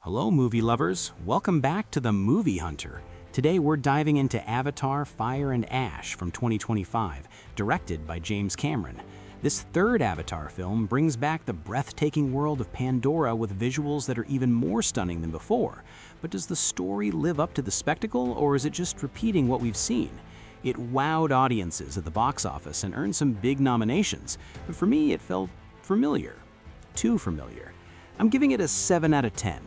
Hello, movie lovers. Welcome back to the Movie Hunter. Today we're diving into Avatar: Fire and Ash from 2025, directed by James Cameron. This third Avatar film brings back the breathtaking world of Pandora with visuals that are even more stunning than before. But does the story live up to the spectacle, or is it just repeating what we've seen? It wowed audiences at the box office and earned some big nominations, but for me it felt familiar. Too familiar. I'm giving it a 7 out of 10.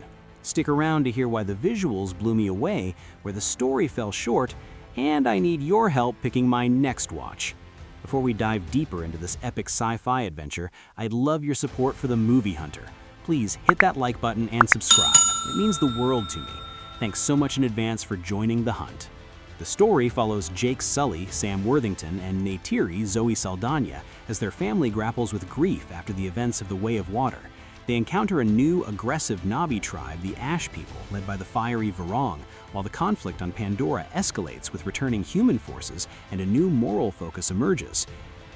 Stick around to hear why the visuals blew me away, where the story fell short, and I need your help picking my next watch. Before we dive deeper into this epic sci-fi adventure, I'd love your support for the Movie Hunter. Please hit that like button and subscribe. It means the world to me. Thanks so much in advance for joining the hunt. The story follows Jake Sully, Sam Worthington, and Neytiri, Zoe Saldana, as their family grapples with grief after the events of the Way of Water. They encounter a new, aggressive Na'vi tribe, the Ash People, led by the fiery Varong, while the conflict on Pandora escalates with returning human forces and a new moral focus emerges.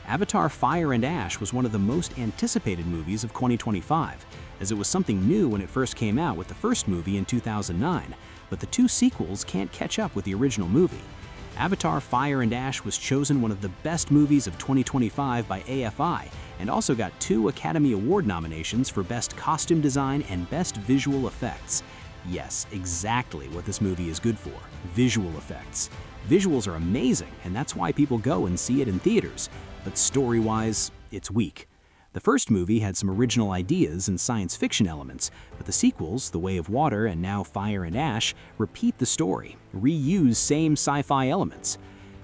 Avatar: Fire and Ash was one of the most anticipated movies of 2025, as it was something new when it first came out with the first movie in 2009, but the two sequels can't catch up with the original movie. Avatar: Fire and Ash was chosen one of the best movies of 2025 by AFI, and also got 2 Academy Award nominations for Best Costume Design and Best Visual Effects. Yes, exactly what this movie is good for, visual effects. Visuals are amazing, and that's why people go and see it in theaters, but story-wise, it's weak. The first movie had some original ideas and science fiction elements, but the sequels, The Way of Water and now Fire and Ash, repeat the story, reuse same sci-fi elements.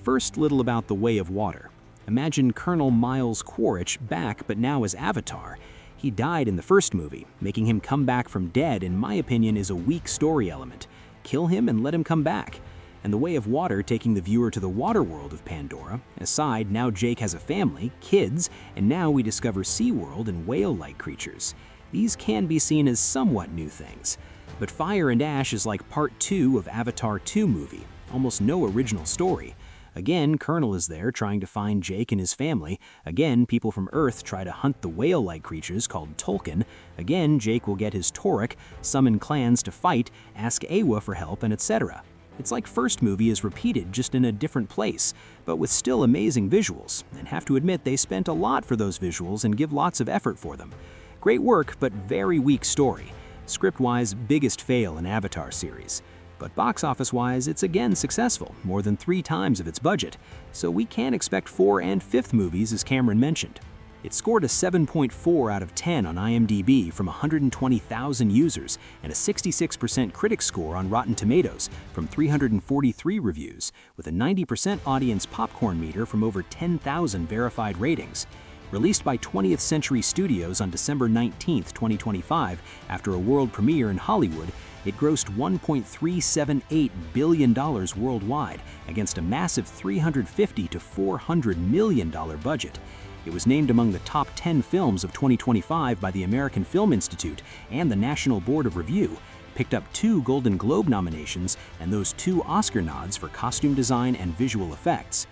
First, little about The Way of Water. Imagine Colonel Miles Quaritch back, but now as Avatar. He died in the first movie. Making him come back from dead, in my opinion, is a weak story element. Kill him and let him come back. And The Way of Water taking the viewer to the water world of Pandora. Aside, now Jake has a family, kids, and now we discover SeaWorld and whale-like creatures. These can be seen as somewhat new things. But Fire and Ash is like part 2 of Avatar 2 movie. Almost no original story. Again, Colonel is there trying to find Jake and his family. Again, people from Earth try to hunt the whale-like creatures called Tolkien. Again, Jake will get his Torek, summon clans to fight, ask Awa for help, and etc. It's like first movie is repeated, just in a different place, but with still amazing visuals, and have to admit they spent a lot for those visuals and give lots of effort for them. Great work, but very weak story. Script-wise, biggest fail in Avatar series. But box office-wise, it's again successful, more than 3 times of its budget, so we can expect 4th and 5th movies as Cameron mentioned. It scored a 7.4 out of 10 on IMDb from 120,000 users and a 66% critic score on Rotten Tomatoes from 343 reviews, with a 90% audience popcorn meter from over 10,000 verified ratings. Released by 20th Century Studios on December 19, 2025, after a world premiere in Hollywood, it grossed $1.378 billion worldwide against a massive $350 to $400 million budget. It was named among the top 10 films of 2025 by the American Film Institute and the National Board of Review, picked up 2 Golden Globe nominations and those 2 Oscar nods for costume design and visual effects.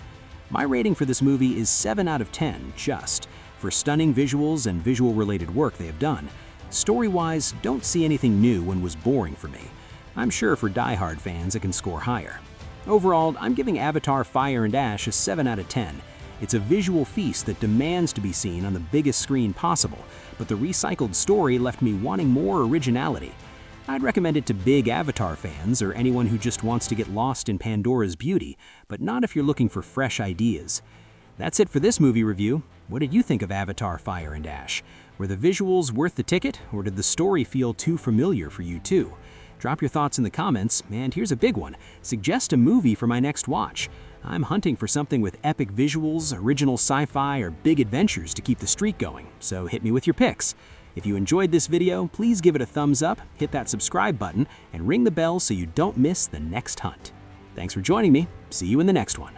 My rating for this movie is 7 out of 10, just, for stunning visuals and visual-related work they have done. Story-wise, don't see anything new and was boring for me. I'm sure for die-hard fans it can score higher. Overall, I'm giving Avatar: Fire and Ash a 7 out of 10. It's a visual feast that demands to be seen on the biggest screen possible, but the recycled story left me wanting more originality. I'd recommend it to big Avatar fans or anyone who just wants to get lost in Pandora's beauty, but not if you're looking for fresh ideas. That's it for this movie review. What did you think of Avatar: Fire and Ash? Were the visuals worth the ticket, or did the story feel too familiar for you too? Drop your thoughts in the comments, and here's a big one. Suggest a movie for my next watch. I'm hunting for something with epic visuals, original sci-fi, or big adventures to keep the streak going, so hit me with your picks. If you enjoyed this video, please give it a thumbs up, hit that subscribe button, and ring the bell so you don't miss the next hunt. Thanks for joining me. See you in the next one.